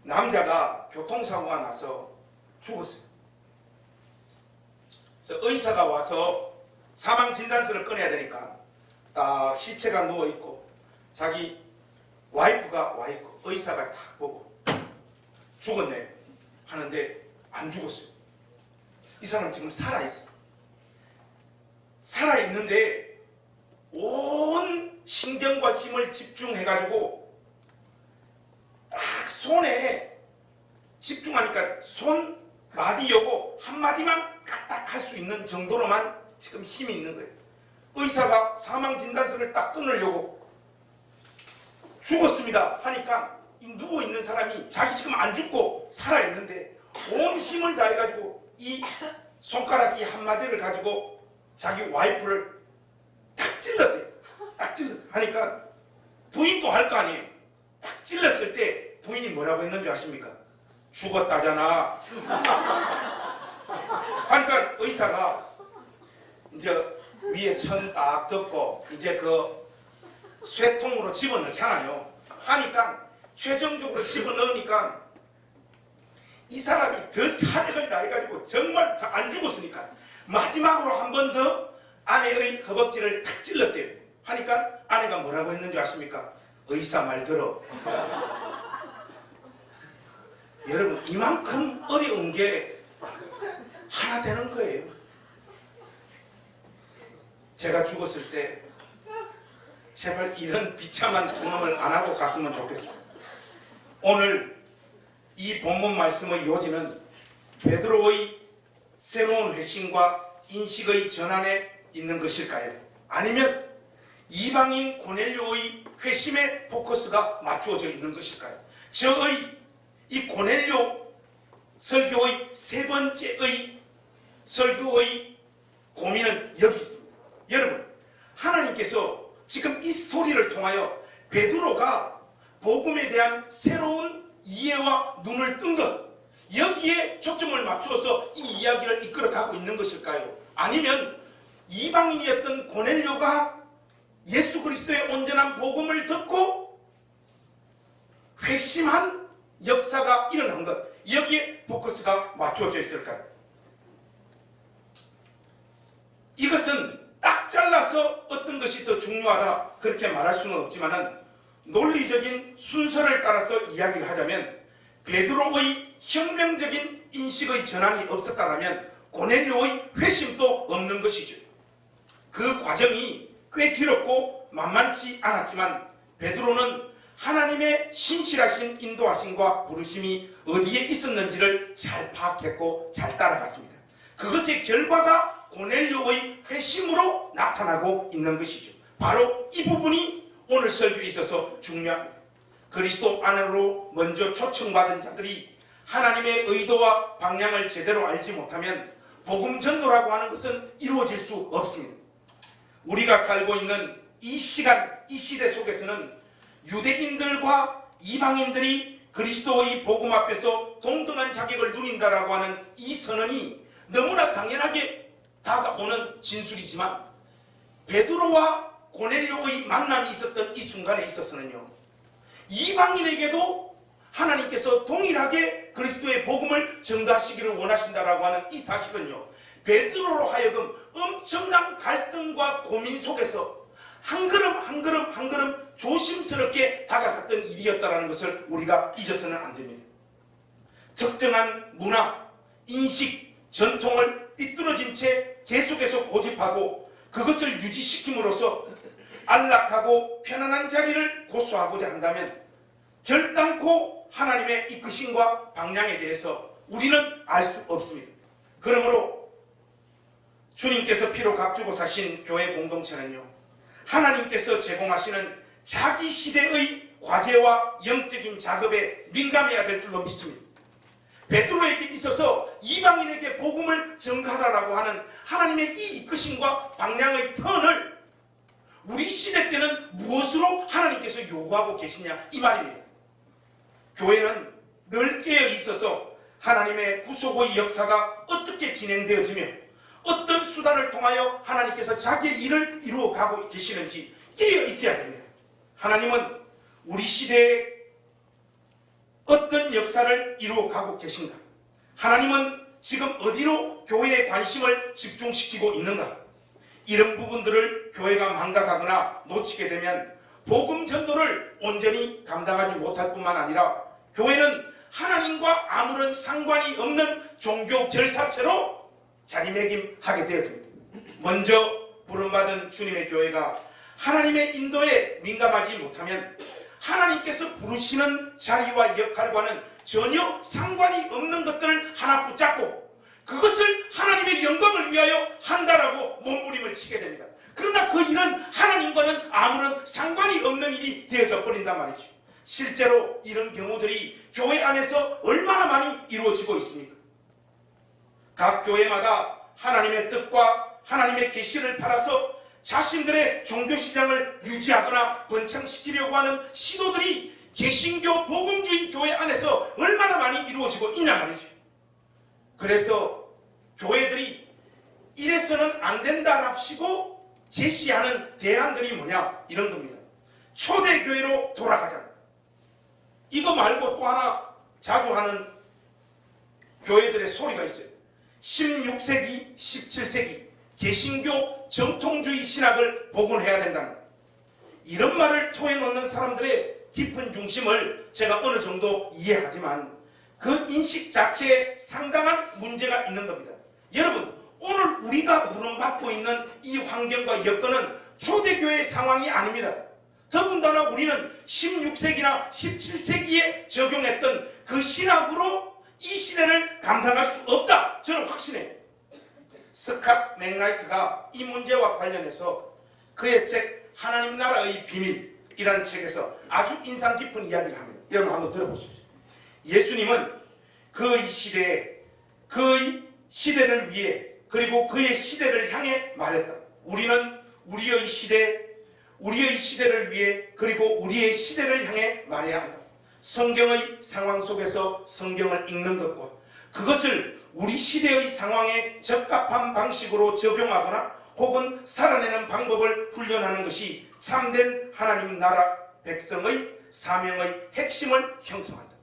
남자가 교통사고가 나서 죽었어요. 그래서 의사가 와서 사망 진단서를 꺼내야 되니까 딱 시체가 누워있고 자기 와이프가 와있고 의사가 딱 보고 죽었네 하는데 안 죽었어요. 이 사람 지금 살아있어요. 살아있는데 온 신경과 힘을 집중해가지고 딱 손에 집중하니까 손 마디 요고 한마디만 까딱 할 수 있는 정도로만 지금 힘이 있는 거예요. 의사가 사망 진단서를 딱 끊으려고 죽었습니다 하니까 이 누워있는 사람이 자기 지금 안 죽고 살아있는데 온 힘을 다해가지고 이 손가락 이 한마디를 가지고 자기 와이프를 딱 찔렀대요. 딱 찔렀 하니까 부인도 할 거 아니에요. 딱 찔렀을 때 부인이 뭐라고 했는지 아십니까? 죽었다잖아. 하니까 의사가 이제 위에 천 딱 덮고 이제 그 쇠통으로 집어넣잖아요. 하니까 최종적으로 집어넣으니까 이 사람이 더 사력을 다해가지고 정말 안 죽었으니까 마지막으로 한 번 더 아내의 허벅지를 탁 찔렀대요. 하니까 아내가 뭐라고 했는지 아십니까? 의사 말 들어. 여러분 이만큼 어려운 게 하나 되는 거예요. 제가 죽었을 때 제발 이런 비참한 경험을 안 하고 갔으면 좋겠습니다. 오늘 이 본문 말씀의 요지는 베드로의 새로운 회심과 인식의 전환에 있는 것일까요? 아니면 이방인 고넬료의 회심에 포커스가 맞추어져 있는 것일까요? 저의 이 고넬료 설교의 세 번째의 설교의 고민은 여기 있습니다. 여러분, 하나님께서 지금 이 스토리를 통하여 베드로가 복음에 대한 새로운 이해와 눈을 뜬 것, 여기에 초점을 맞추어서 이 이야기를 이끌어가고 있는 것일까요? 아니면 이방인이었던 고넬료가 예수 그리스도의 온전한 복음을 듣고 회심한 역사가 일어난 것, 여기에 포커스가 맞추어져 있을까요? 이것은 딱 잘라서 어떤 것이 더 중요하다 그렇게 말할 수는 없지만 논리적인 순서를 따라서 이야기를 하자면 베드로의 혁명적인 인식의 전환이 없었다면 고넬료의 회심도 없는 것이죠. 그 과정이 꽤 길었고 만만치 않았지만 베드로는 하나님의 신실하신 인도하심과 부르심이 어디에 있었는지를 잘 파악했고 잘 따라갔습니다. 그것의 결과가 고넬료의 회심으로 나타나고 있는 것이죠. 바로 이 부분이 오늘 설교에 있어서 중요합니다. 그리스도 안으로 먼저 초청받은 자들이 하나님의 의도와 방향을 제대로 알지 못하면 복음 전도라고 하는 것은 이루어질 수 없습니다. 우리가 살고 있는 이 시간, 이 시대 속에서는 유대인들과 이방인들이 그리스도의 복음 앞에서 동등한 자격을 누린다라고 하는 이 선언이 너무나 당연하게 다가오는 진술이지만 베드로와 고넬료의 만남이 있었던 이 순간에 있어서는요, 이방인에게도 하나님께서 동일하게 그리스도의 복음을 전가하시기를 원하신다라고 하는 이 사실은요, 베드로로 하여금 엄청난 갈등과 고민 속에서 한 걸음 한 걸음 한 걸음 조심스럽게 다가갔던 일이었다는 것을 우리가 잊어서는 안 됩니다. 특정한 문화, 인식, 전통을 삐뚤어진 채 계속해서 고집하고 그것을 유지시킴으로써 안락하고 편안한 자리를 고수하고자 한다면 결단코 하나님의 이끄심과 방향에 대해서 우리는 알 수 없습니다. 그러므로 주님께서 피로 값주고 사신 교회 공동체는요, 하나님께서 제공하시는 자기 시대의 과제와 영적인 작업에 민감해야 될 줄로 믿습니다. 베드로에게 있어서 이방인에게 복음을 전가하라고 하는 하나님의 이 이끄심과 방향의 턴을 우리 시대 때는 무엇으로 하나님께서 요구하고 계시냐 이 말입니다. 교회는 늘 깨어 있어서 하나님의 구속의 역사가 어떻게 진행되어지며 어떤 수단을 통하여 하나님께서 자기의 일을 이루어가고 계시는지 깨어 있어야 됩니다. 하나님은 우리 시대에 어떤 역사를 이루어가고 계신가? 하나님은 지금 어디로 교회의 관심을 집중시키고 있는가? 이런 부분들을 교회가 망각하거나 놓치게 되면 복음 전도를 온전히 감당하지 못할 뿐만 아니라 교회는 하나님과 아무런 상관이 없는 종교 결사체로 자리매김하게 되어집니다. 먼저 부름받은 주님의 교회가 하나님의 인도에 민감하지 못하면 하나님께서 부르시는 자리와 역할과는 전혀 상관이 없는 것들을 하나 붙잡고 그것을 하나님의 영광을 위하여 한다라고 몸부림을 치게 됩니다. 그러나 그 일은 하나님과는 아무런 상관이 없는 일이 되어져 버린단 말이죠. 실제로 이런 경우들이 교회 안에서 얼마나 많이 이루어지고 있습니까? 각 교회마다 하나님의 뜻과 하나님의 계시를 팔아서 자신들의 종교시장을 유지하거나 번창시키려고 하는 시도들이 개신교 복음주의 교회 안에서 얼마나 많이 이루어지고 있냐 말이죠. 그래서 교회들이 이래서는 안 된다랍시고 제시하는 대안들이 뭐냐 이런 겁니다. 초대교회로 돌아가자. 이거 말고 또 하나 자주 하는 교회들의 소리가 있어요. 16세기, 17세기 개신교 정통주의 신학을 복원해야 된다는 거예요. 이런 말을 토해 놓는 사람들의 깊은 중심을 제가 어느 정도 이해하지만 그 인식 자체에 상당한 문제가 있는 겁니다. 여러분, 오늘 우리가 부름받고 있는 이 환경과 여건은 초대교회의 상황이 아닙니다. 더군다나 우리는 16세기나 17세기에 적용했던 그 신학으로 이 시대를 감당할 수 없다. 저는 확신해요. 스캇 맥라이트가 이 문제와 관련해서 그의 책 하나님 나라의 비밀이라는 책에서 아주 인상 깊은 이야기를 합니다. 여러분 한번 들어보십시오. 예수님은 그의 시대에 그의 시대를 위해 그리고 그의 시대를 향해 말했다. 우리는 우리의 시대를 위해 그리고 우리의 시대를 향해 말해야 한다. 성경의 상황 속에서 성경을 읽는 것과 그것을 우리 시대의 상황에 적합한 방식으로 적용하거나 혹은 살아내는 방법을 훈련하는 것이 참된 하나님 나라 백성의 사명의 핵심을 형성한다.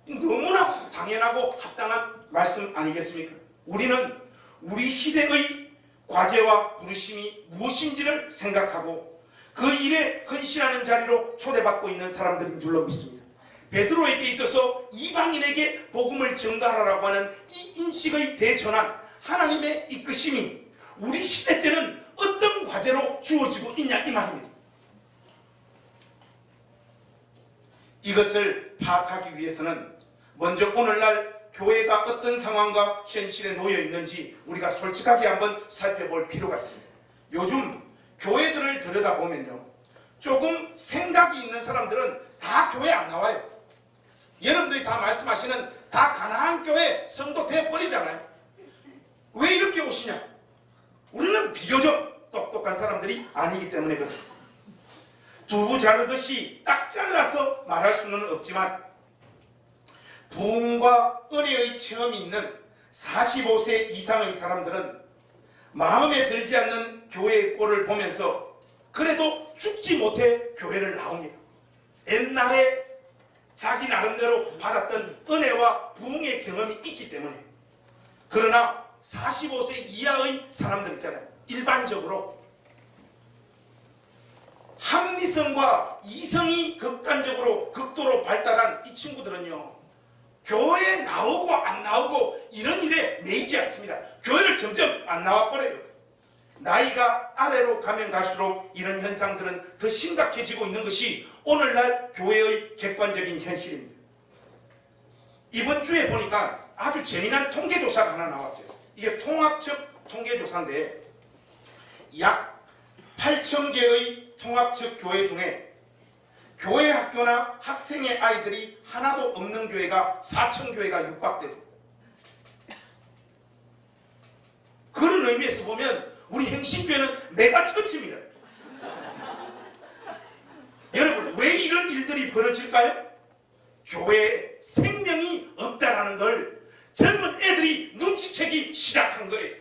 너무나 당연하고 합당한 말씀 아니겠습니까? 우리는 우리 시대의 과제와 부르심이 무엇인지를 생각하고 그 일에 헌신하는 자리로 초대받고 있는 사람들인 줄로 믿습니다. 베드로에게 있어서 이방인에게 복음을 전가하라고 하는 이 인식의 대전환, 하나님의 이끄심이 우리 시대 때는 어떤 과제로 주어지고 있냐 이 말입니다. 이것을 파악하기 위해서는 먼저 오늘날 교회가 어떤 상황과 현실에 놓여 있는지 우리가 솔직하게 한번 살펴볼 필요가 있습니다. 요즘 교회들을 들여다보면요, 조금 생각이 있는 사람들은 다 교회 안 나와요. 여러분들이 다 말씀하시는 다 가나안 교회 성도 되어버리잖아요. 왜 이렇게 오시냐? 우리는 비교적 똑똑한 사람들이 아니기 때문에 그렇습니다. 두부 자르듯이 딱 잘라서 말할 수는 없지만 부흥과 은혜의 체험이 있는 45세 이상의 사람들은 마음에 들지 않는 교회의 꼴을 보면서 그래도 죽지 못해 교회를 나옵니다. 옛날에 자기 나름대로 받았던 은혜와 부흥의 경험이 있기 때문에. 그러나 45세 이하의 사람들 있잖아요. 일반적으로 합리성과 이성이 극도로 발달한 이 친구들은요, 교회에 나오고 안 나오고 이런 일에 매이지 않습니다. 교회를 점점 안 나와버려요. 나이가 아래로 가면 갈수록 이런 현상들은 더 심각해지고 있는 것이 오늘날 교회의 객관적인 현실입니다. 이번 주에 보니까 아주 재미난 통계조사가 하나 나왔어요. 이게 통합적 통계조사인데 약 8,000개의 통합적 교회 중에 교회 학교나 학생의 아이들이 하나도 없는 교회가 4,000교회가 육박돼요. 그런 의미에서 보면 우리 행신교회는 메가처치입니다. 여러분, 왜 이런 일들이 벌어질까요? 교회에 생명이 없다라는 걸 젊은 애들이 눈치채기 시작한 거예요.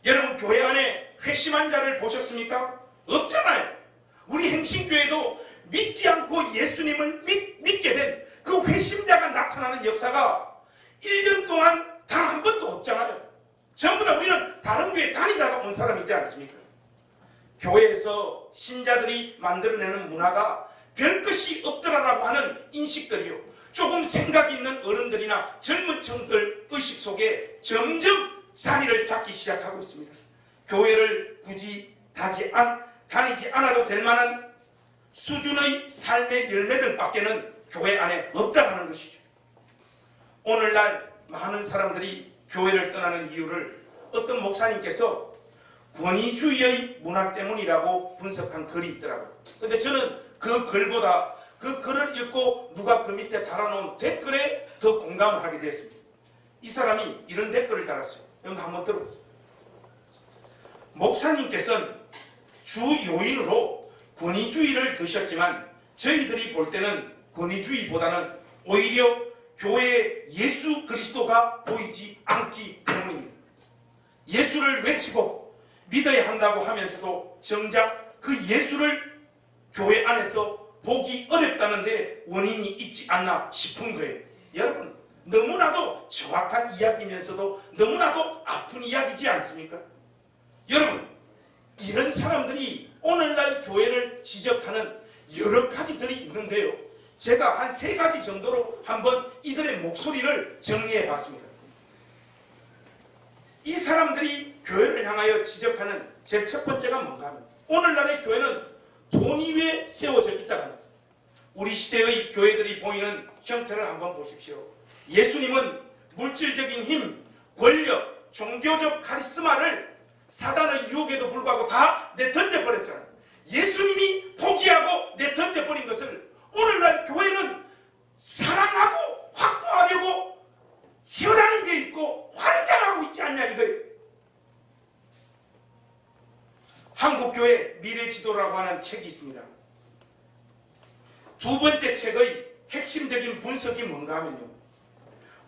여러분, 교회 안에 회심한 자를 보셨습니까? 없잖아요. 우리 행신교회도 믿지 않고 예수님을 믿게 된 그 회심자가 나타나는 역사가 1년 동안 단 한 번도 없잖아요. 전부 다 우리는 다른 교회 다니다가 온 사람이지 않습니까? 교회에서 신자들이 만들어내는 문화가 별것이 없더라라고 하는 인식들이요, 조금 생각 있는 어른들이나 젊은 청들 의식 속에 점점 자리를 잡기 시작하고 있습니다. 교회를 굳이 다니지 않아도 될 만한 수준의 삶의 열매들밖에는 교회 안에 없다는 것이죠. 오늘날 많은 사람들이 교회를 떠나는 이유를 어떤 목사님께서 권위주의의 문화 때문이라고 분석한 글이 있더라고요. 근데 저는 그 글보다 그 글을 읽고 누가 그 밑에 달아놓은 댓글에 더 공감을 하게 되었습니다. 이 사람이 이런 댓글을 달았어요. 여러분 한번 들어보세요. 목사님께서는 주 요인으로 권위주의를 드셨지만 저희들이 볼 때는 권위주의보다는 오히려 교회에 예수 그리스도가 보이지 않기 때문입니다. 예수를 외치고 믿어야 한다고 하면서도 정작 그 예수를 교회 안에서 보기 어렵다는데 원인이 있지 않나 싶은 거예요. 여러분, 너무나도 정확한 이야기면서도 너무나도 아픈 이야기지 않습니까? 여러분, 이런 사람들이 오늘날 교회를 지적하는 여러 가지들이 있는데요. 제가 한 3가지 정도로 한번 이들의 목소리를 정리해 봤습니다. 이 사람들이 교회를 향하여 지적하는 제 첫 번째가 뭔가 하면 오늘날의 교회는 돈 위에 세워져 있다는 겁니다. 우리 시대의 교회들이 보이는 형태를 한번 보십시오. 예수님은 물질적인 힘, 권력, 종교적 카리스마를 사단의 유혹에도 불구하고 다 내던져버렸잖아요. 예수님이 포기하고 내던져버린 것을 오늘날 교회는 사랑하고 확보하려고 혈안이 되어 있고 환장하고 있지 않냐 이거예요. 한국교회 미래지도라고 하는 책이 있습니다. 두 번째 책의 핵심적인 분석이 뭔가 하면요.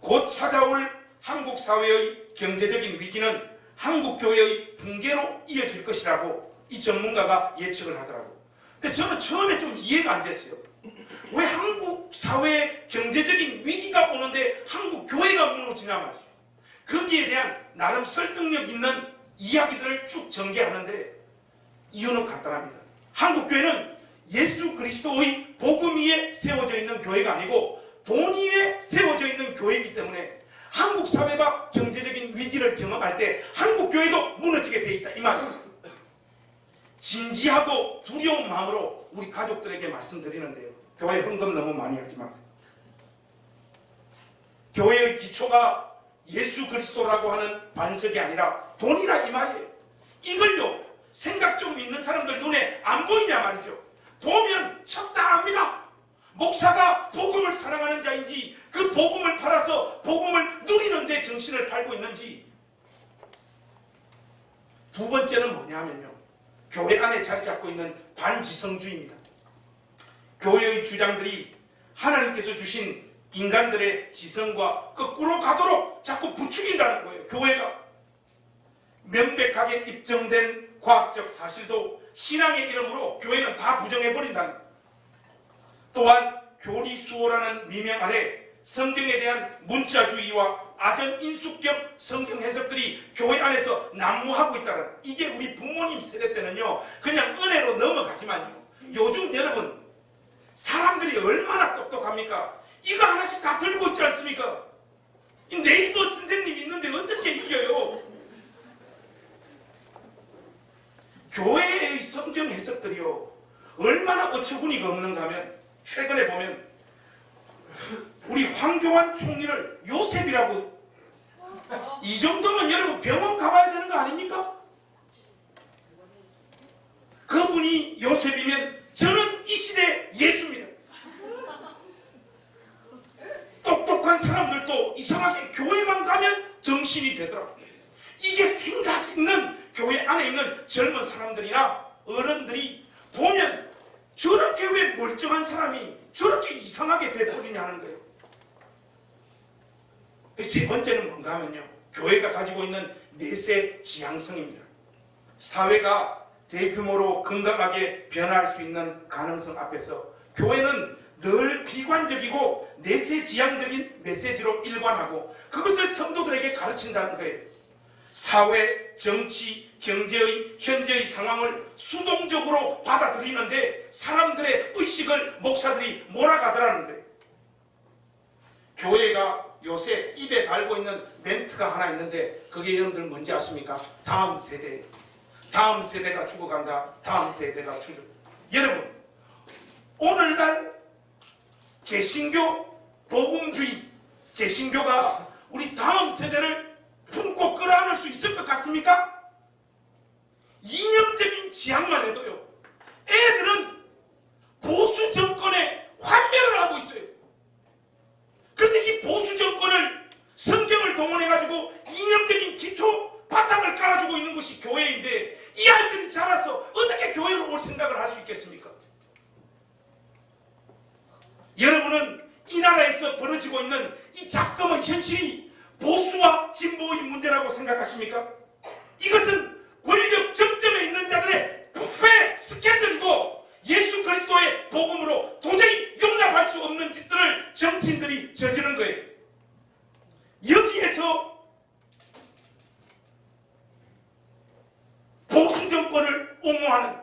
곧 찾아올 한국 사회의 경제적인 위기는 한국교회의 붕괴로 이어질 것이라고 이 전문가가 예측을 하더라고요. 근데 저는 처음에 좀 이해가 안 됐어요. 왜 한국 사회에 경제적인 위기가 오는데 한국교회가 무너지냐 말이죠. 거기에 대한 나름 설득력 있는 이야기들을 쭉 전개하는데 이유는 간단합니다. 한국교회는 예수 그리스도의 복음 위에 세워져 있는 교회가 아니고 돈 위에 세워져 있는 교회이기 때문에 한국 사회가 경제적인 위기를 경험할 때 한국 교회도 무너지게 돼 있다 이 말입니다. 진지하고 두려운 마음으로 우리 가족들에게 말씀드리는데요. 교회 헌금 너무 많이 하지 마세요. 교회의 기초가 예수 그리스도라고 하는 반석이 아니라 돈이라 이 말이에요. 이걸요 생각 좀 있는 사람들 눈에 안 보이냐 말이죠. 보면 적당합니다. 목사가 복음을 사랑하는 자인지 그 복음을 팔아서 복음을 누리는 데 정신을 팔고 있는지. 두 번째는 뭐냐면요. 교회 안에 자리 잡고 있는 반지성주의입니다. 교회의 주장들이 하나님께서 주신 인간들의 지성과 거꾸로 가도록 자꾸 부추긴다는 거예요. 교회가. 명백하게 입증된 과학적 사실도 신앙의 이름으로 교회는 다 부정해버린다는 거예요. 또한 교리수호라는 미명 아래 성경에 대한 문자주의와 아전인수격 성경 해석들이 교회 안에서 난무하고 있다는 이게 우리 부모님 세대 때는요 그냥 은혜로 넘어가지만요 요즘 여러분 사람들이 얼마나 똑똑합니까? 이거 하나씩 다 들고 있지 않습니까? 이 네이버 선생님 있는데 어떻게 이겨요? 교회의 성경 해석들이요 얼마나 어처구니가 없는가 하면 최근에 보면 우리 황교안 총리를 요셉이라고 이 정도면 여러분 병원 가봐야 되는 거 아닙니까? 그분이 요셉이면 저는 이 시대 예수입니다. 똑똑한 사람들도 이상하게 교회만 가면 정신이 되더라고요. 이게 생각 있는 교회 안에 있는 젊은 사람들이나 어른들이 보면 저렇게 왜 멀쩡한 사람이 저렇게 이상하게 돼버리냐는 거예요. 세 번째는 뭔가 하면요. 교회가 가지고 있는 내세 지향성입니다. 사회가 대규모로 건강하게 변화할 수 있는 가능성 앞에서 교회는 늘 비관적이고 내세 지향적인 메시지로 일관하고 그것을 성도들에게 가르친다는 거예요. 사회, 정치, 경제의 현재의 상황을 수동적으로 받아들이는데 사람들의 의식을 목사들이 몰아가더라는 거예요. 교회가 요새 입에 달고 있는 멘트가 하나 있는데 그게 여러분들 뭔지 아십니까? 다음 세대. 다음 세대가 죽어간다. 다음 세대가 죽어. 여러분 오늘날 개신교, 복음주의, 개신교가 우리 다음 세대를 품고 끌어안을 수 있을 것 같습니까? 이념적인 지향만 해도요, 애들은 보수 정권에 환멸을 하고 있어요. 그런데 이 보수 정권을 성경을 동원해가지고 이념적인 기초 바탕을 깔아주고 있는 것이 교회인데, 이 아이들이 자라서 어떻게 교회로 올 생각을 할 수 있겠습니까? 여러분은 이 나라에서 벌어지고 있는 이 작금의 현실이 보수와 진보의 문제라고 생각하십니까? 이것은 권력 정점에 있는 자들의 부패 스캔들이고, 예수 그리스도의 복음으로 도저히 용납할 수 없는 짓들을 정치인들이 저지른 거예요. 여기에서 보수 정권을 옹호하는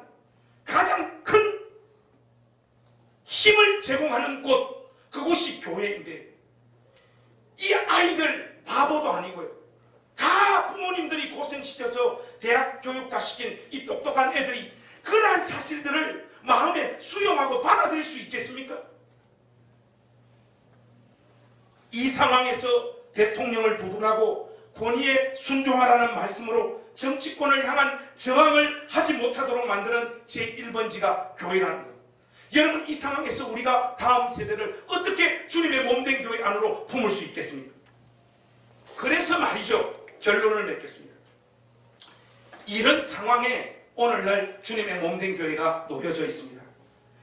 가장 큰 힘을 제공하는 곳, 그곳이 교회인데, 이 아이들 바보도 아니고요, 다 부모님들이 고생시켜서 대학 교육 다 시킨 이 똑똑한 애들이 그러한 사실들을 마음에 수용하고 받아들일 수 있겠습니까? 이 상황에서 대통령을 부분하고 권위에 순종하라는 말씀으로 정치권을 향한 저항을 하지 못하도록 만드는 제1번지가 교회라는 것. 여러분, 이 상황에서 우리가 다음 세대를 어떻게 주님의 몸된 교회 안으로 품을 수 있겠습니까? 그래서 말이죠, 결론을 맺겠습니다. 이런 상황에 오늘날 주님의 몸된 교회가 놓여져 있습니다.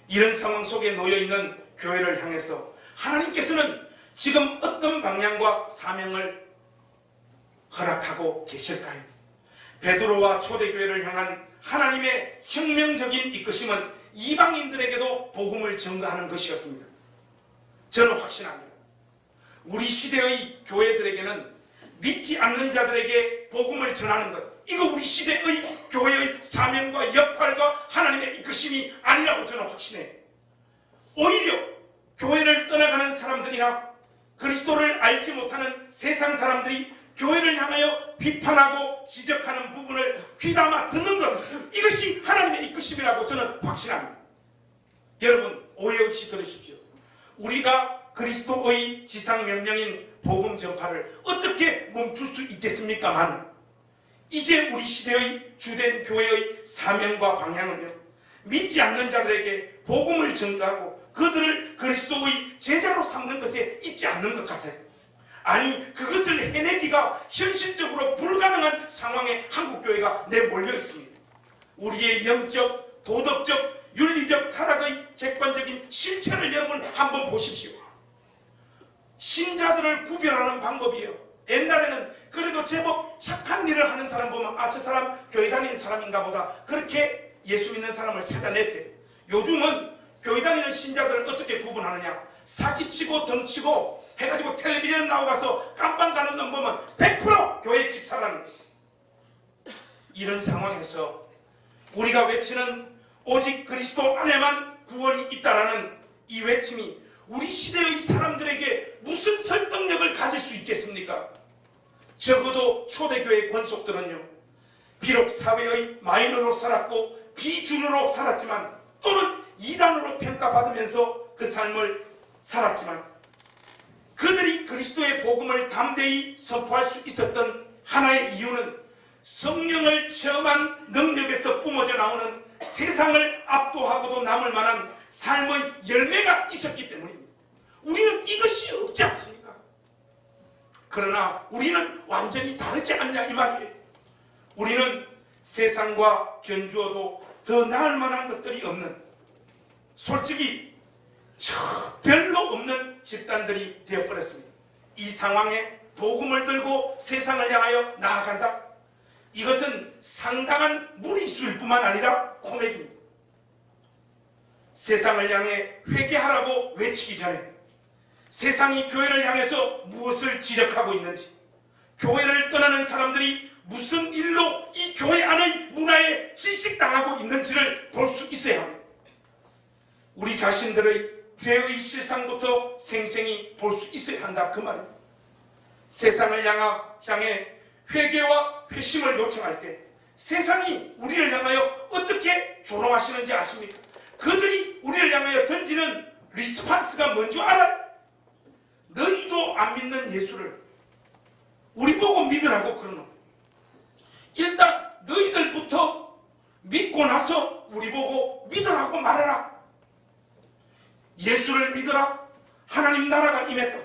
이런 상황 속에 놓여있는 교회를 향해서 하나님께서는 지금 어떤 방향과 사명을 허락하고 계실까요? 베드로와 초대교회를 향한 하나님의 혁명적인 이끄심은 이방인들에게도 복음을 전가하는 것이었습니다. 저는 확신합니다. 우리 시대의 교회들에게는 믿지 않는 자들에게 복음을 전하는 것, 이거 우리 시대의 교회의 사명과 역할과 하나님의 이끄심이 아니라고 저는 확신해요. 오히려 교회를 떠나가는 사람들이나 그리스도를 알지 못하는 세상 사람들이 교회를 향하여 비판하고 지적하는 부분을 귀담아 듣는 것, 이것이 하나님의 이끄심이라고 저는 확신합니다. 여러분, 오해 없이 들으십시오. 우리가 그리스도의 지상명령인 복음 전파를 어떻게 멈출 수 있겠습니까만, 이제 우리 시대의 주된 교회의 사명과 방향은요, 믿지 않는 자들에게 복음을 전가하고 그들을 그리스도의 제자로 삼는 것에 있지 않는 것 같아요. 아니, 그것을 해내기가 현실적으로 불가능한 상황에 한국교회가 내몰려 있습니다. 우리의 영적, 도덕적, 윤리적 타락의 객관적인 실체를 여러분 한번 보십시오. 신자들을 구별하는 방법이에요. 옛날에는 그래도 제법 착한 일을 하는 사람 보면 저 사람 교회 다니는 사람인가 보다, 그렇게 예수 믿는 사람을 찾아냈대. 요즘은 교회 다니는 신자들을 어떻게 구분하느냐, 사기치고 덩치고 해가지고 텔레비전 나와서 깜빵 가는 놈 보면 100% 교회 집사라는 거예요. 이런 상황에서 우리가 외치는 오직 그리스도 안에만 구원이 있다라는 이 외침이 우리 시대의 사람들에게 무슨 설득력을 가질 수 있겠습니까? 적어도 초대교회 권속들은요, 비록 사회의 마이너로 살았고 비준으로 살았지만, 또는 이단으로 평가받으면서 그 삶을 살았지만, 그들이 그리스도의 복음을 담대히 선포할 수 있었던 하나의 이유는 성령을 체험한 능력에서 뿜어져 나오는 세상을 압도하고도 남을 만한 삶의 열매가 있었기 때문입니다. 우리는 이것이 없지 않습니까? 그러나 우리는 완전히 다르지 않냐 이 말이에요. 우리는 세상과 견주어도 더 나을 만한 것들이 없는, 솔직히 별로 없는 집단들이 되어버렸습니다. 이 상황에 복음을 들고 세상을 향하여 나아간다, 이것은 상당한 무리수일 뿐만 아니라 코미디입니다. 세상을 향해 회개하라고 외치기 전에 세상이 교회를 향해서 무엇을 지적하고 있는지, 교회를 떠나는 사람들이 무슨 일로 이 교회 안의 문화에 질식당하고 있는지를 볼 수 있어야 합니다. 우리 자신들의 죄의 실상부터 생생히 볼 수 있어야 한다, 그 말입니다. 세상을 향해 회개와 회심을 요청할 때 세상이 우리를 향하여 어떻게 조롱하시는지 아십니까? 그들이 우리를 향하여 던지는 리스판스가 뭔 줄 알아? 너희도 안 믿는 예수를 우리 보고 믿으라고 그러노. 일단 너희들부터 믿고 나서 우리 보고 믿으라고 말해라. 예수를 믿으라. 하나님 나라가 임했다.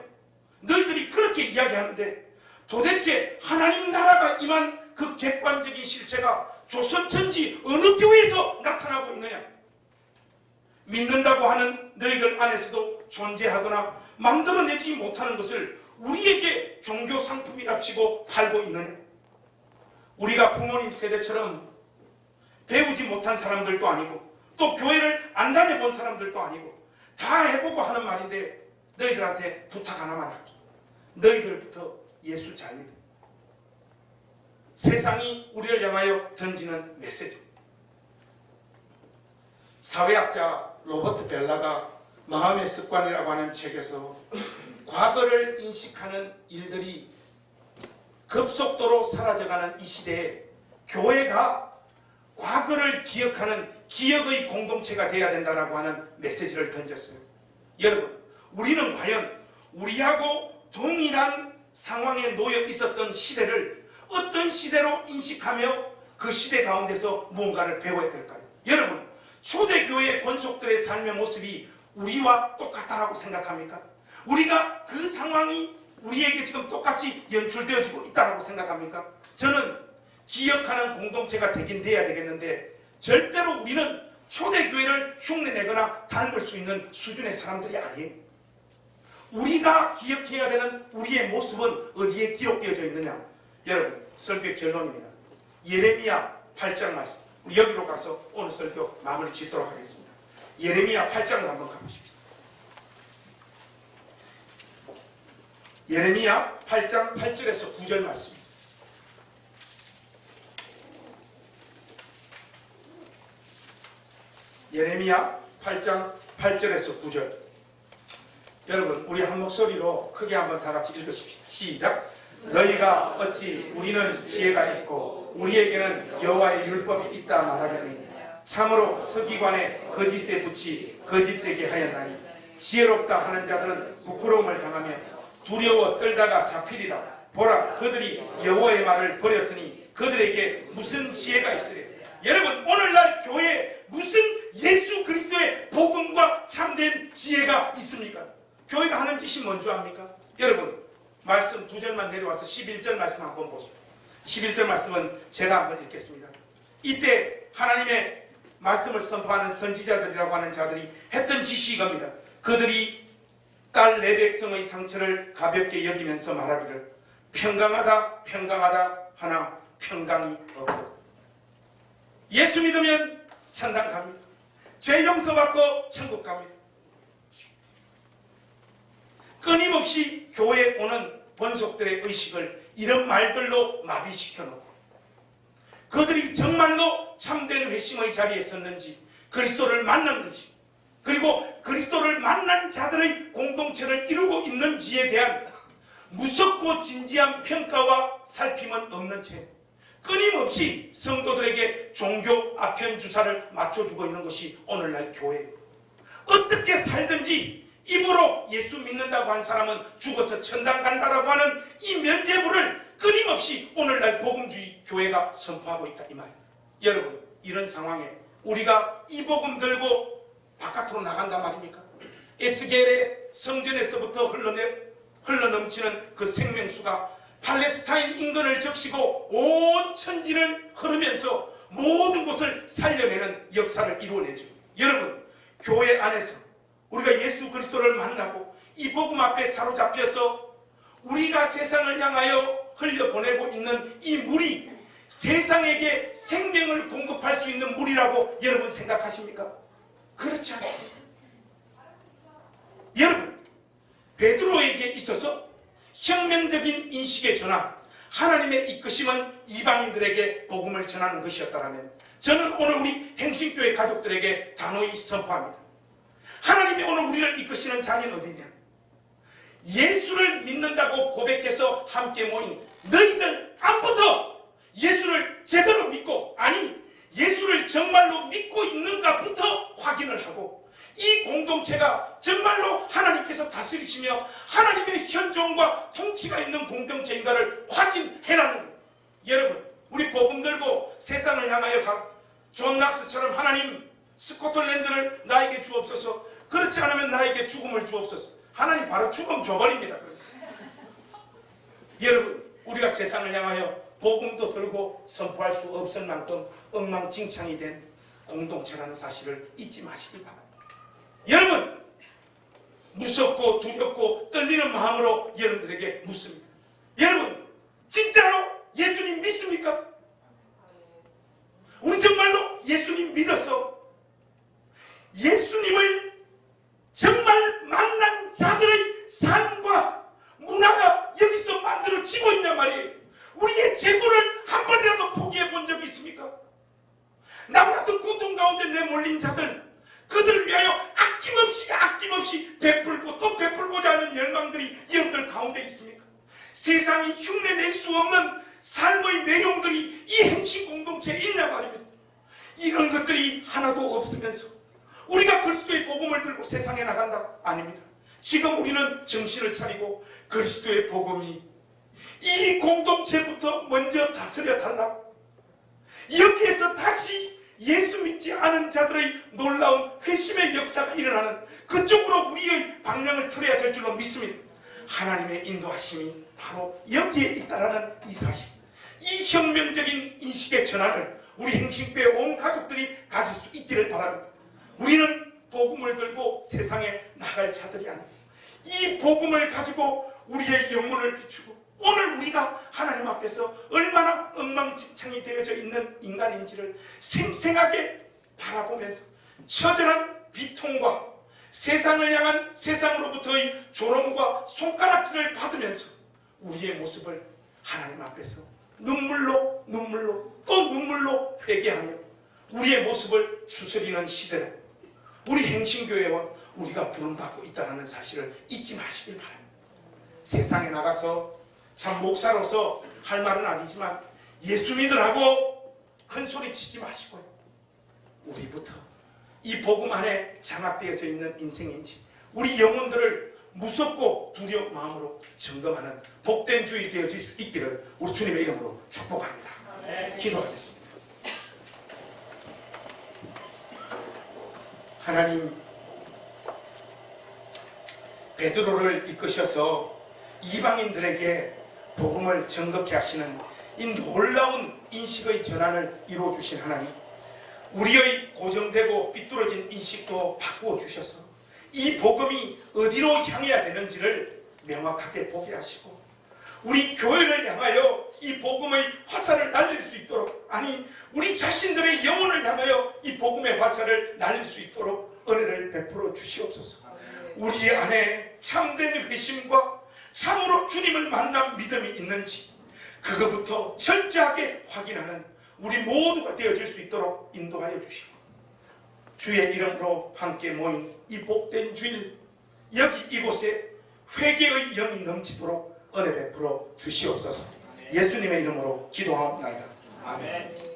너희들이 그렇게 이야기하는데 도대체 하나님 나라가 임한 그 객관적인 실체가 조선천지 어느 교회에서 나타나고 있느냐? 믿는다고 하는 너희들 안에서도 존재하거나 만들어내지 못하는 것을 우리에게 종교 상품이랍시고 팔고 있느냐? 우리가 부모님 세대처럼 배우지 못한 사람들도 아니고 또 교회를 안 다녀본 사람들도 아니고 다 해보고 하는 말인데 너희들한테 부탁 하나만 할게. 너희들부터 예수 잘 믿어. 세상이 우리를 향하여 던지는 메시지. 사회학자 로버트 벨라가 마음의 습관이라고 하는 책에서 과거를 인식하는 일들이 급속도로 사라져가는 이 시대에 교회가 과거를 기억하는 기억의 공동체가 되어야 된다고 하는 메시지를 던졌어요. 여러분, 우리는 과연 우리하고 동일한 상황에 놓여 있었던 시대를 어떤 시대로 인식하며 그 시대 가운데서 무언가를 배워야 될까요? 여러분, 초대교회 권속들의 삶의 모습이 우리와 똑같다라고 생각합니까? 우리가 그 상황이 우리에게 지금 똑같이 연출되어지고 있다라고 생각합니까? 저는 기억하는 공동체가 되긴 돼야 되겠는데 절대로 우리는 초대교회를 흉내내거나 닮을 수 있는 수준의 사람들이 아니에요. 우리가 기억해야 되는 우리의 모습은 어디에 기록되어져 있느냐? 여러분, 설교의 결론입니다. 예레미야 8장 말씀. 우리 여기로 가서 오늘 설교 마무리 짓도록 하겠습니다. 예레미야 8장을 한번 가보십시오. 예레미야 8장 8절에서 9절 말씀. 예레미야 8장 8절에서 9절. 여러분, 우리 한 목소리로 크게 한번 다 같이 읽으십시오. 시작. 너희가 어찌 우리는 지혜가 있고 우리에게는 여호와의 율법이 있다 말하려니 참으로 서기관의 거짓에 붙이 거짓되게 하였나니 지혜롭다 하는 자들은 부끄러움을 당하며 두려워 떨다가 잡히리라. 보라, 그들이 여호와의 말을 버렸으니 그들에게 무슨 지혜가 있으랴. 여러분, 오늘날 교회에 무슨 예수 그리스도의 복음과 참된 지혜가 있습니까? 교회가 하는 짓이 뭔 줄 압니까? 여러분, 말씀 2절만 내려와서 11절 말씀 한번 보시죠. 11절 말씀은 제가 한번 읽겠습니다. 이때 하나님의 말씀을 선포하는 선지자들이라고 하는 자들이 했던 짓이 이겁니다. 그들이 딸 내 백성의 상처를 가볍게 여기면서 말하기를 평강하다 평강하다 하나 평강이 없다. 예수 믿으면 천당 갑니다. 죄 용서받고 천국 갑니다. 끊임없이 교회에 오는 본속들의 의식을 이런 말들로 마비시켜놓고 그들이 정말로 참된 회심의 자리에 섰는지 그리스도를 만났는지 그리고 그리스도를 만난 자들의 공동체를 이루고 있는지에 대한 무섭고 진지한 평가와 살핌은 없는 채 끊임없이 성도들에게 종교 아편 주사를 맞춰주고 있는 것이 오늘날 교회예요. 어떻게 살든지 입으로 예수 믿는다고 한 사람은 죽어서 천당 간다라고 하는 이 면죄부를 끊임없이 오늘날 복음주의 교회가 선포하고 있다 이 말이에요. 여러분, 이런 상황에 우리가 이 복음 들고 바깥으로 나간단 말입니까? 에스겔의 성전에서부터 흘러넘치는 그 생명수가 팔레스타인 인근을 적시고 온 천지를 흐르면서 모든 곳을 살려내는 역사를 이루어내죠. 여러분, 교회 안에서 우리가 예수 그리스도를 만나고 이 복음 앞에 사로잡혀서 우리가 세상을 향하여 흘려보내고 있는 이 물이 세상에게 생명을 공급할 수 있는 물이라고 여러분 생각하십니까? 그렇지 않습니다. 여러분, 베드로에게 있어서 혁명적인 인식의 전환, 하나님의 이끄심은 이방인들에게 복음을 전하는 것이었다면 저는 오늘 우리 행신교회 가족들에게 단호히 선포합니다. 하나님이 오늘 우리를 이끄시는 자리는 어디냐? 예수를 믿는다고 고백해서 함께 모인 너희들 앞부터 예수를 제대로 믿고, 아니 예수를 정말로 믿고 있는가부터 확인을 하고 주시며 하나님의 현존과 통치가 있는 공동체인가를 확인해라는 거예요. 여러분, 우리 복음 들고 세상을 향하여 존 낙스처럼 하나님 스코틀랜드를 나에게 주옵소서, 그렇지 않으면 나에게 죽음을 주옵소서. 하나님 바로 죽음 줘버립니다. 여러분, 우리가 세상을 향하여 복음도 들고 선포할 수 없을 만큼 엉망진창이 된 공동체라는 사실을 잊지 마시길 바랍니다. 여러분, 무섭고 두렵고 떨리는 마음으로 여러분들에게 묻습니다. 여러분, 진짜로 예수님 믿습니까? 우리 정말로 예수님 믿어서 예수님을 정말 만난 자들의 삶과 문화가 여기서 만들어지고 있단 말이에요. 우리의 재물을 한 번이라도 포기해 본 적이 있습니까? 나보다 고통 가운데 내몰린 자들, 그들을 위하여 아낌없이 베풀고 또 베풀고자 하는 열망들이 여러분들 가운데 있습니까? 세상이 흉내낼 수 없는 삶의 내용들이 이 행신 공동체에 있단 말입니다. 이런 것들이 하나도 없으면서 우리가 그리스도의 복음을 들고 세상에 나간다? 아닙니다. 지금 우리는 정신을 차리고 그리스도의 복음이 이 공동체부터 먼저 다스려 달라고, 여기에서 다시 예수 믿지 않은 자들의 놀라운 회심의 역사가 일어나는 그쪽으로 우리의 방향을 틀어야 될 줄로 믿습니다. 하나님의 인도하심이 바로 여기에 있다라는 이 사실, 이 혁명적인 인식의 전환을 우리 행신교회 온 가족들이 가질 수 있기를 바랍니다. 우리는 복음을 들고 세상에 나갈 자들이 아니고 이 복음을 가지고 우리의 영혼을 비추고 오늘 우리가 하나님 앞에서 얼마나 엉망진창이 되어져 있는 인간인지를 생생하게 바라보면서 처절한 비통과 세상을 향한 세상으로부터의 조롱과 손가락질을 받으면서 우리의 모습을 하나님 앞에서 눈물로 또 눈물로 회개하며 우리의 모습을 추스리는 시대로 우리 행신교회와 우리가 부름받고 있다는 사실을 잊지 마시길 바랍니다. 세상에 나가서 참 목사로서 할 말은 아니지만 예수 믿으라고 큰 소리 치지 마시고요, 우리부터 이 복음 안에 장악되어져 있는 인생인지 우리 영혼들을 무섭고 두려운 마음으로 점검하는 복된 주의 되어질 수 있기를 우리 주님의 이름으로 축복합니다. 기도하겠습니다. 하나님, 베드로를 이끄셔서 이방인들에게 복음을 정겁케 하시는 이 놀라운 인식의 전환을 이루어주신 하나님, 우리의 고정되고 삐뚤어진 인식도 바꾸어 주셔서 이 복음이 어디로 향해야 되는지를 명확하게 보게 하시고 우리 교회를 향하여 이 복음의 화살을 날릴 수 있도록, 아니 우리 자신들의 영혼을 향하여 이 복음의 화살을 날릴 수 있도록 은혜를 베풀어 주시옵소서. 우리 안에 참된 회심과 참으로 주님을 만난 믿음이 있는지 그것부터 철저하게 확인하는 우리 모두가 되어질 수 있도록 인도하여 주시고 주의 이름으로 함께 모인 이 복된 주일, 여기 이곳에 회개의 영이 넘치도록 은혜 베풀어 주시옵소서. 예수님의 이름으로 기도하옵나이다. 아멘.